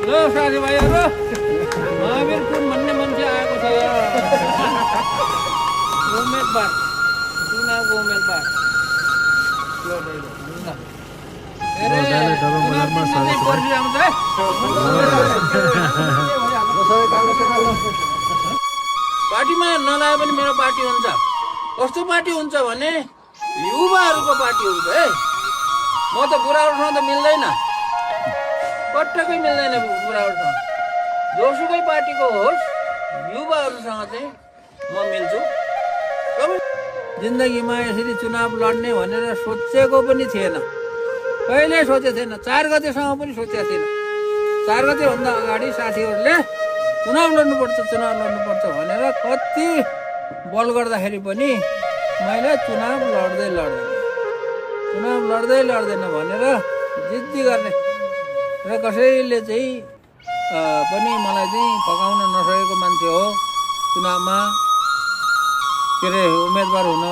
ल साथीभाइहरू महावीर कुन भन्ने मान्छे आएको छ उम्मेदवार चुनावको उम्मेदवार पार्टीमा नलाए पनि मेरो पार्टी हुन्छ। कस्तो पार्टी हुन्छ भने युवाहरूको पार्टी हुन्छ है। म त बुढाहरूसँग त मिल्दैन, पटक्कै मिल्दैन बुढाहरूसँग। जोसुकै पार्टीको होस् युवाहरूसँग चाहिँ म मिल्छु। जिन्दगीमा यसरी चुनाव लड्ने भनेर सोचेको पनि थिएन, कहिल्यै सोचेको थिएन। 4 गतेसम्म पनि सोचेको थिएन। 4 गतेभन्दा अगाडि साथीहरूले चुनाव लड्नुपर्छ भनेर कति बल गर्दाखेरि पनि मैले चुनाव लड्दैन भनेर जिद्दी गर्ने र कसैले चाहिँ पनि मलाई चाहिँ फकाउन नसकेको मान्छे हो। चुनावमा के अरे उम्मेदवार हुन